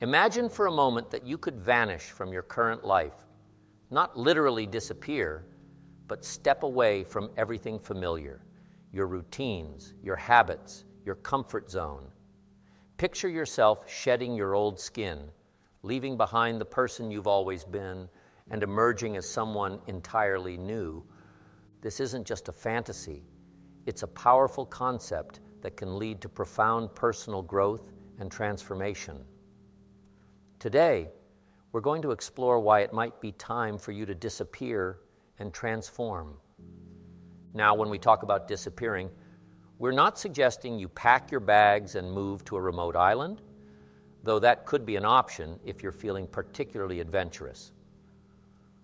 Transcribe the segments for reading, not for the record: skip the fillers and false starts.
Imagine for a moment that you could vanish from your current life, not literally disappear, but step away from everything familiar, your routines, your habits, your comfort zone. Picture yourself shedding your old skin, leaving behind the person you've always been, and emerging as someone entirely new. This isn't just a fantasy. It's a powerful concept that can lead to profound personal growth and transformation. Today, we're going to explore why it might be time for you to disappear and transform. Now, when we talk about disappearing, we're not suggesting you pack your bags and move to a remote island, though that could be an option if you're feeling particularly adventurous.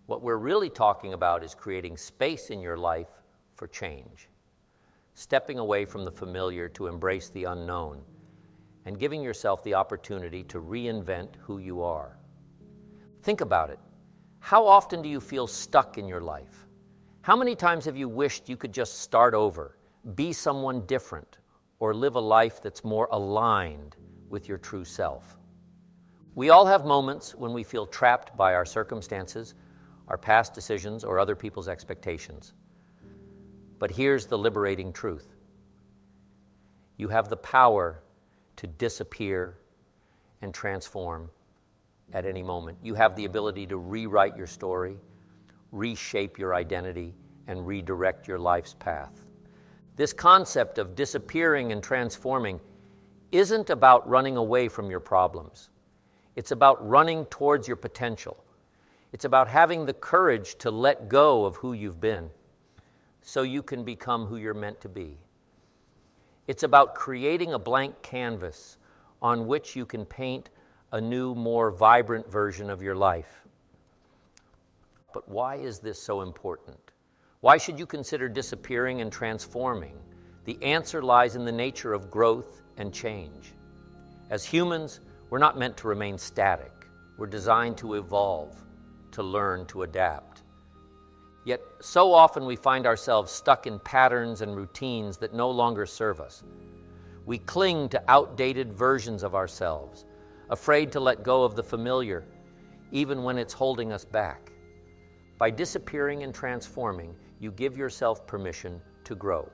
What we're really talking about is creating space in your life for change, stepping away from the familiar to embrace the unknown, and giving yourself the opportunity to reinvent who you are. Think about it. How often do you feel stuck in your life? How many times have you wished you could just start over, be someone different, or live a life that's more aligned with your true self? We all have moments when we feel trapped by our circumstances, our past decisions, or other people's expectations. But here's the liberating truth. You have the power to disappear and transform at any moment. You have the ability to rewrite your story, reshape your identity, and redirect your life's path. This concept of disappearing and transforming isn't about running away from your problems. It's about running towards your potential. It's about having the courage to let go of who you've been so you can become who you're meant to be. It's about creating a blank canvas on which you can paint a new, more vibrant version of your life. But why is this so important? Why should you consider disappearing and transforming? The answer lies in the nature of growth and change. As humans, we're not meant to remain static. We're designed to evolve, to learn, to adapt. Yet, so often we find ourselves stuck in patterns and routines that no longer serve us. We cling to outdated versions of ourselves, afraid to let go of the familiar, even when it's holding us back. By disappearing and transforming, you give yourself permission to grow.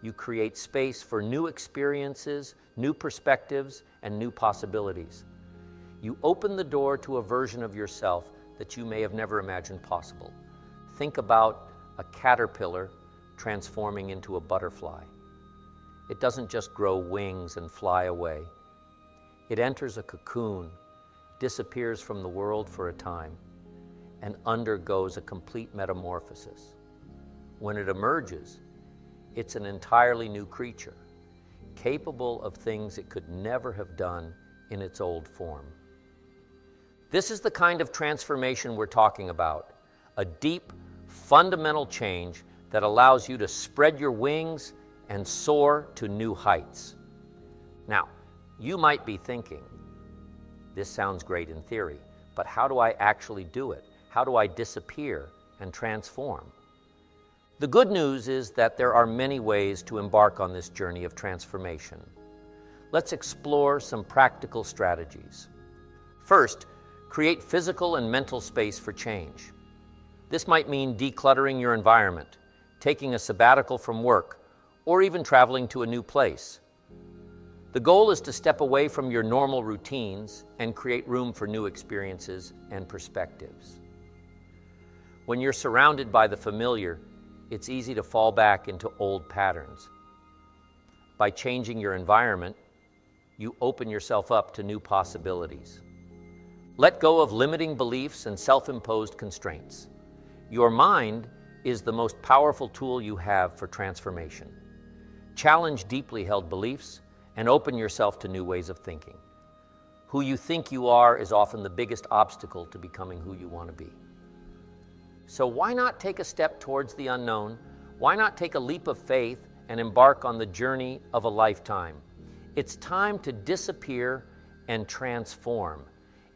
You create space for new experiences, new perspectives, and new possibilities. You open the door to a version of yourself that you may have never imagined possible. Think about a caterpillar transforming into a butterfly. It doesn't just grow wings and fly away. It enters a cocoon, disappears from the world for a time, and undergoes a complete metamorphosis. When it emerges, it's an entirely new creature, capable of things it could never have done in its old form. This is the kind of transformation we're talking about, a deep, fundamental change that allows you to spread your wings and soar to new heights. Now, you might be thinking, this sounds great in theory, but how do I actually do it? How do I disappear and transform? The good news is that there are many ways to embark on this journey of transformation. Let's explore some practical strategies. First, create physical and mental space for change. This might mean decluttering your environment, taking a sabbatical from work, or even traveling to a new place. The goal is to step away from your normal routines and create room for new experiences and perspectives. When you're surrounded by the familiar, it's easy to fall back into old patterns. By changing your environment, you open yourself up to new possibilities. Let go of limiting beliefs and self-imposed constraints. Your mind is the most powerful tool you have for transformation. Challenge deeply held beliefs and open yourself to new ways of thinking. Who you think you are is often the biggest obstacle to becoming who you want to be. So why not take a step towards the unknown? Why not take a leap of faith and embark on the journey of a lifetime? It's time to disappear and transform.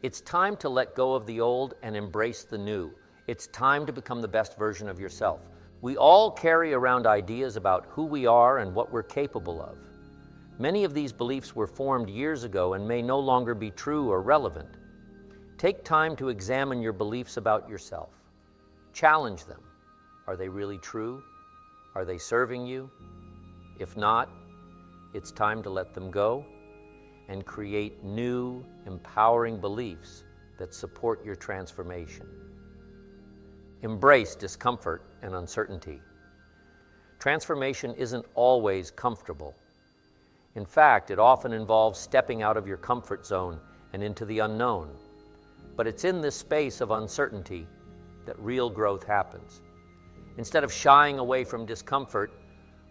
It's time to let go of the old and embrace the new. It's time to become the best version of yourself. We all carry around ideas about who we are and what we're capable of. Many of these beliefs were formed years ago and may no longer be true or relevant. Take time to examine your beliefs about yourself. Challenge them. Are they really true? Are they serving you? If not, it's time to let them go and create new, empowering beliefs that support your transformation. Embrace discomfort and uncertainty. Transformation isn't always comfortable. In fact, it often involves stepping out of your comfort zone and into the unknown. But it's in this space of uncertainty that real growth happens. Instead of shying away from discomfort,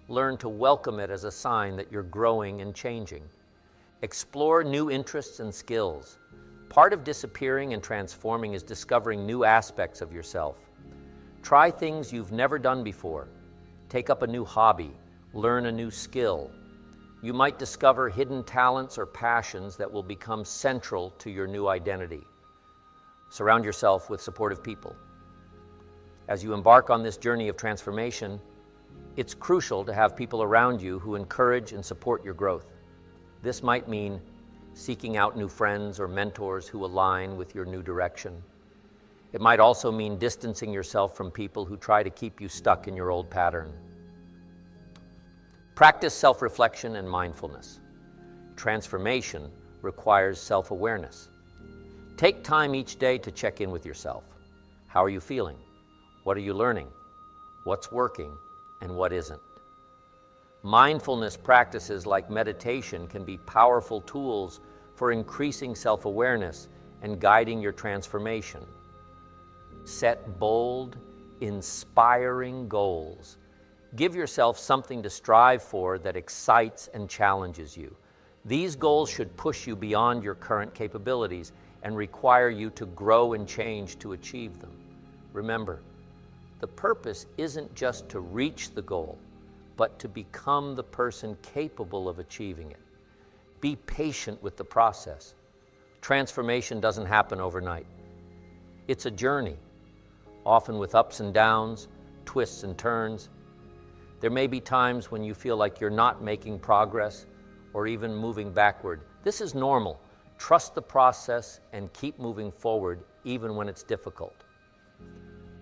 learn to welcome it as a sign that you're growing and changing. Explore new interests and skills. Part of disappearing and transforming is discovering new aspects of yourself. Try things you've never done before. Take up a new hobby. Learn a new skill. You might discover hidden talents or passions that will become central to your new identity. Surround yourself with supportive people. As you embark on this journey of transformation, it's crucial to have people around you who encourage and support your growth. This might mean seeking out new friends or mentors who align with your new direction. It might also mean distancing yourself from people who try to keep you stuck in your old pattern. Practice self-reflection and mindfulness. Transformation requires self-awareness. Take time each day to check in with yourself. How are you feeling? What are you learning? What's working and what isn't? Mindfulness practices like meditation can be powerful tools for increasing self-awareness and guiding your transformation. Set bold, inspiring goals. Give yourself something to strive for that excites and challenges you. These goals should push you beyond your current capabilities and require you to grow and change to achieve them. Remember, the purpose isn't just to reach the goal, but to become the person capable of achieving it. Be patient with the process. Transformation doesn't happen overnight. It's a journey, often with ups and downs, twists and turns. There may be times when you feel like you're not making progress or even moving backward. This is normal. Trust the process and keep moving forward even when it's difficult.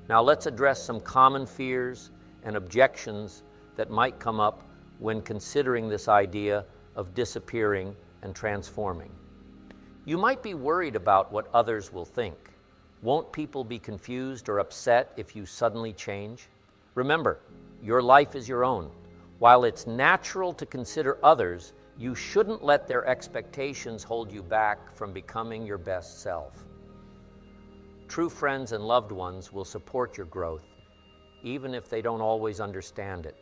Now let's address some common fears and objections that might come up when considering this idea of disappearing and transforming. You might be worried about what others will think. Won't people be confused or upset if you suddenly change? Remember, your life is your own. While it's natural to consider others, you shouldn't let their expectations hold you back from becoming your best self. True friends and loved ones will support your growth, even if they don't always understand it.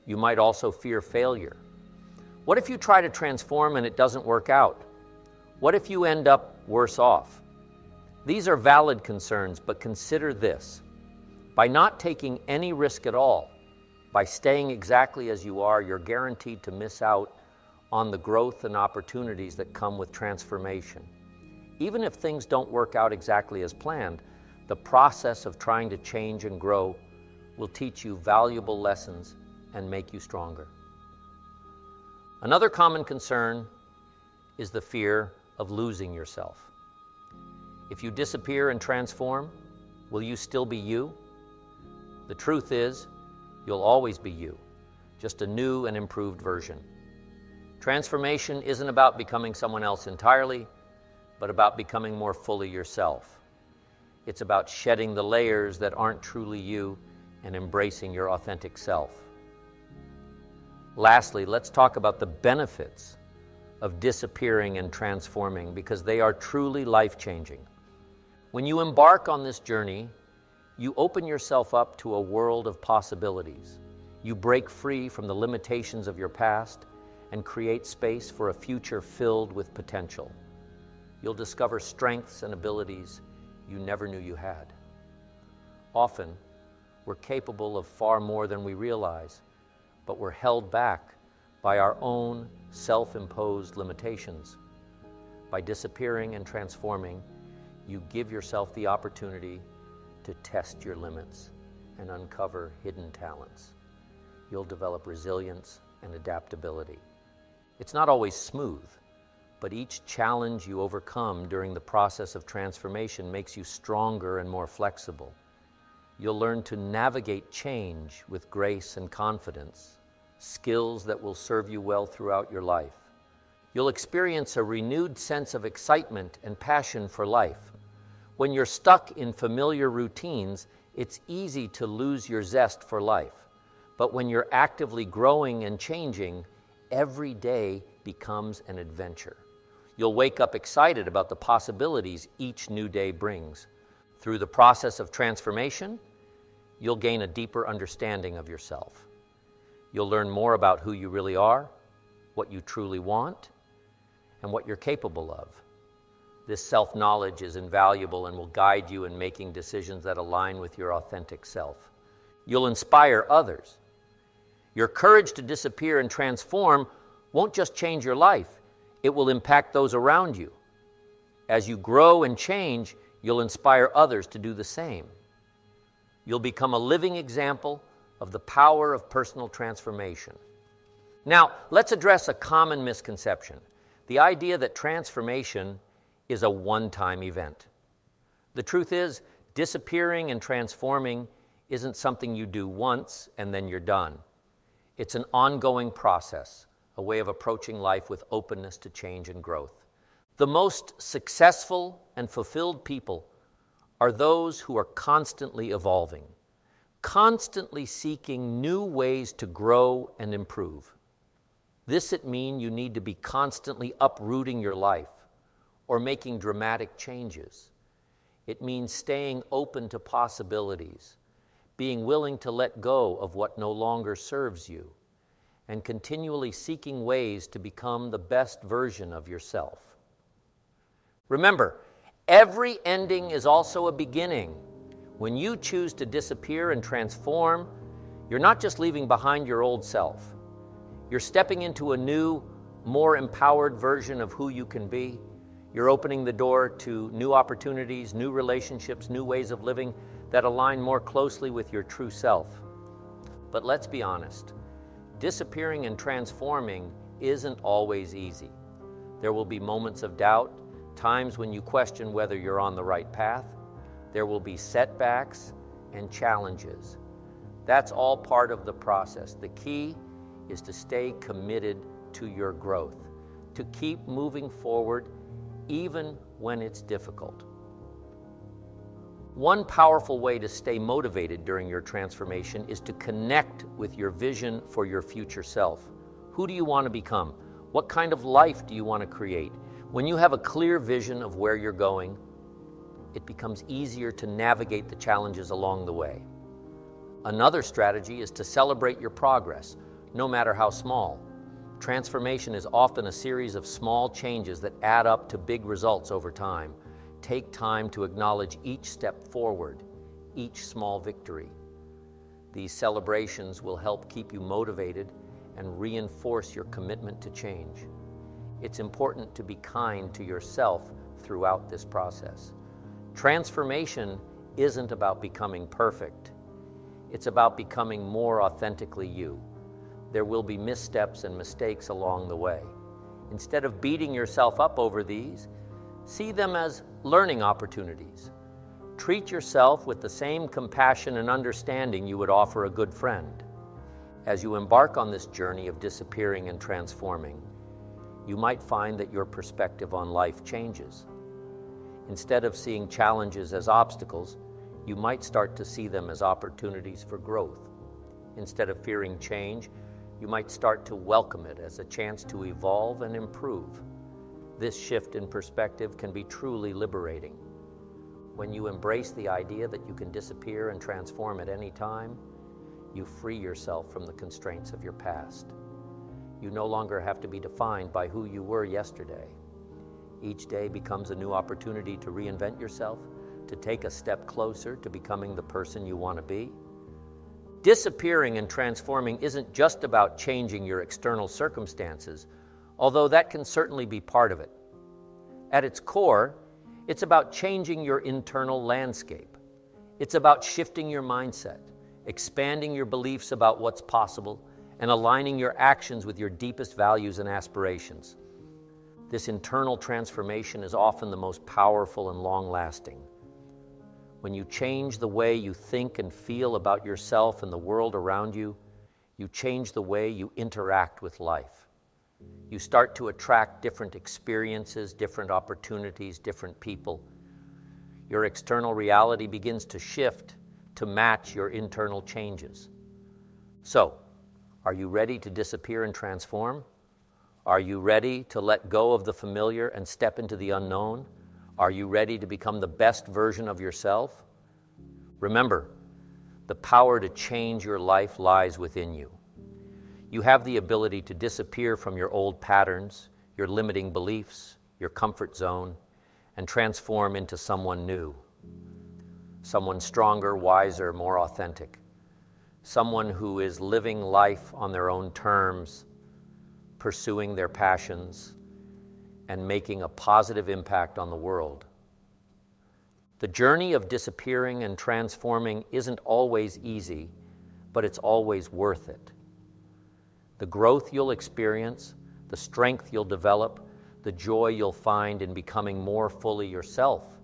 You might also fear failure. What if you try to transform and it doesn't work out? What if you end up worse off? These are valid concerns, but consider this. By not taking any risk at all, by staying exactly as you are, you're guaranteed to miss out on the growth and opportunities that come with transformation. Even if things don't work out exactly as planned, the process of trying to change and grow will teach you valuable lessons and make you stronger. Another common concern is the fear of losing yourself. If you disappear and transform, will you still be you? The truth is, you'll always be you, just a new and improved version. Transformation isn't about becoming someone else entirely, but about becoming more fully yourself. It's about shedding the layers that aren't truly you and embracing your authentic self. Lastly, let's talk about the benefits of disappearing and transforming, because they are truly life-changing. When you embark on this journey, you open yourself up to a world of possibilities. You break free from the limitations of your past and create space for a future filled with potential. You'll discover strengths and abilities you never knew you had. Often, we're capable of far more than we realize, but we're held back by our own self-imposed limitations. By disappearing and transforming, you give yourself the opportunity to test your limits and uncover hidden talents. You'll develop resilience and adaptability. It's not always smooth, but each challenge you overcome during the process of transformation makes you stronger and more flexible. You'll learn to navigate change with grace and confidence, skills that will serve you well throughout your life. You'll experience a renewed sense of excitement and passion for life. When you're stuck in familiar routines, it's easy to lose your zest for life. But when you're actively growing and changing, every day becomes an adventure. You'll wake up excited about the possibilities each new day brings. Through the process of transformation, you'll gain a deeper understanding of yourself. You'll learn more about who you really are, what you truly want, and what you're capable of. This self-knowledge is invaluable and will guide you in making decisions that align with your authentic self. You'll inspire others. Your courage to disappear and transform won't just change your life, it will impact those around you. As you grow and change, you'll inspire others to do the same. You'll become a living example of the power of personal transformation. Now, let's address a common misconception: the idea that transformation is a one-time event. The truth is, disappearing and transforming isn't something you do once and then you're done. It's an ongoing process, a way of approaching life with openness to change and growth. The most successful and fulfilled people are those who are constantly evolving, constantly seeking new ways to grow and improve. This it means you need to be constantly uprooting your life or making dramatic changes. It means staying open to possibilities, being willing to let go of what no longer serves you, and continually seeking ways to become the best version of yourself. Remember, every ending is also a beginning. When you choose to disappear and transform, you're not just leaving behind your old self. You're stepping into a new, more empowered version of who you can be. You're opening the door to new opportunities, new relationships, new ways of living that align more closely with your true self. But let's be honest, disappearing and transforming isn't always easy. There will be moments of doubt, times when you question whether you're on the right path. There will be setbacks and challenges. That's all part of the process. The key is to stay committed to your growth, to keep moving forward even when it's difficult. One powerful way to stay motivated during your transformation is to connect with your vision for your future self. Who do you want to become? What kind of life do you want to create? When you have a clear vision of where you're going, it becomes easier to navigate the challenges along the way. Another strategy is to celebrate your progress, no matter how small. Transformation is often a series of small changes that add up to big results over time. Take time to acknowledge each step forward, each small victory. These celebrations will help keep you motivated and reinforce your commitment to change. It's important to be kind to yourself throughout this process. Transformation isn't about becoming perfect. It's about becoming more authentically you. There will be missteps and mistakes along the way. Instead of beating yourself up over these, see them as learning opportunities. Treat yourself with the same compassion and understanding you would offer a good friend. As you embark on this journey of disappearing and transforming, you might find that your perspective on life changes. Instead of seeing challenges as obstacles, you might start to see them as opportunities for growth. Instead of fearing change, you might start to welcome it as a chance to evolve and improve. This shift in perspective can be truly liberating. When you embrace the idea that you can disappear and transform at any time, you free yourself from the constraints of your past. You no longer have to be defined by who you were yesterday. Each day becomes a new opportunity to reinvent yourself, to take a step closer to becoming the person you want to be. Disappearing and transforming isn't just about changing your external circumstances, although that can certainly be part of it. At its core, it's about changing your internal landscape. It's about shifting your mindset, expanding your beliefs about what's possible, and aligning your actions with your deepest values and aspirations. This internal transformation is often the most powerful and long-lasting. When you change the way you think and feel about yourself and the world around you, you change the way you interact with life. You start to attract different experiences, different opportunities, different people. Your external reality begins to shift to match your internal changes. So, are you ready to disappear and transform? Are you ready to let go of the familiar and step into the unknown? Are you ready to become the best version of yourself? Remember, the power to change your life lies within you. You have the ability to disappear from your old patterns, your limiting beliefs, your comfort zone, and transform into someone new. Someone stronger, wiser, more authentic. Someone who is living life on their own terms, pursuing their passions, and making a positive impact on the world. The journey of disappearing and transforming isn't always easy, but it's always worth it. The growth you'll experience, the strength you'll develop, the joy you'll find in becoming more fully yourself,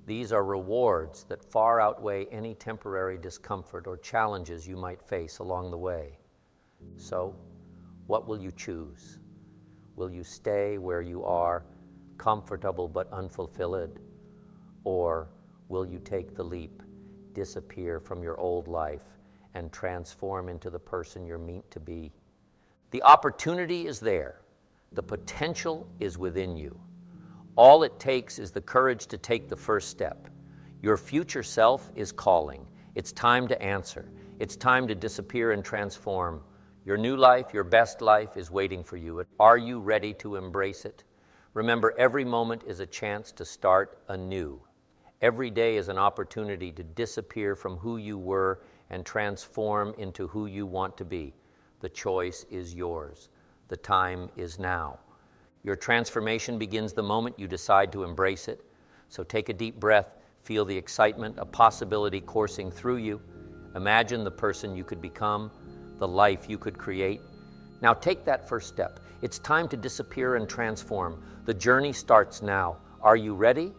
these are rewards that far outweigh any temporary discomfort or challenges you might face along the way. So, what will you choose? Will you stay where you are, comfortable but unfulfilled? Or will you take the leap, disappear from your old life, and transform into the person you're meant to be? The opportunity is there. The potential is within you. All it takes is the courage to take the first step. Your future self is calling. It's time to answer. It's time to disappear and transform. Your new life, your best life is waiting for you. Are you ready to embrace it? Remember, every moment is a chance to start anew. Every day is an opportunity to disappear from who you were and transform into who you want to be. The choice is yours. The time is now. Your transformation begins the moment you decide to embrace it. So take a deep breath, feel the excitement, a possibility coursing through you. Imagine the person you could become, the life you could create. Now take that first step. It's time to disappear and transform. The journey starts now. Are you ready?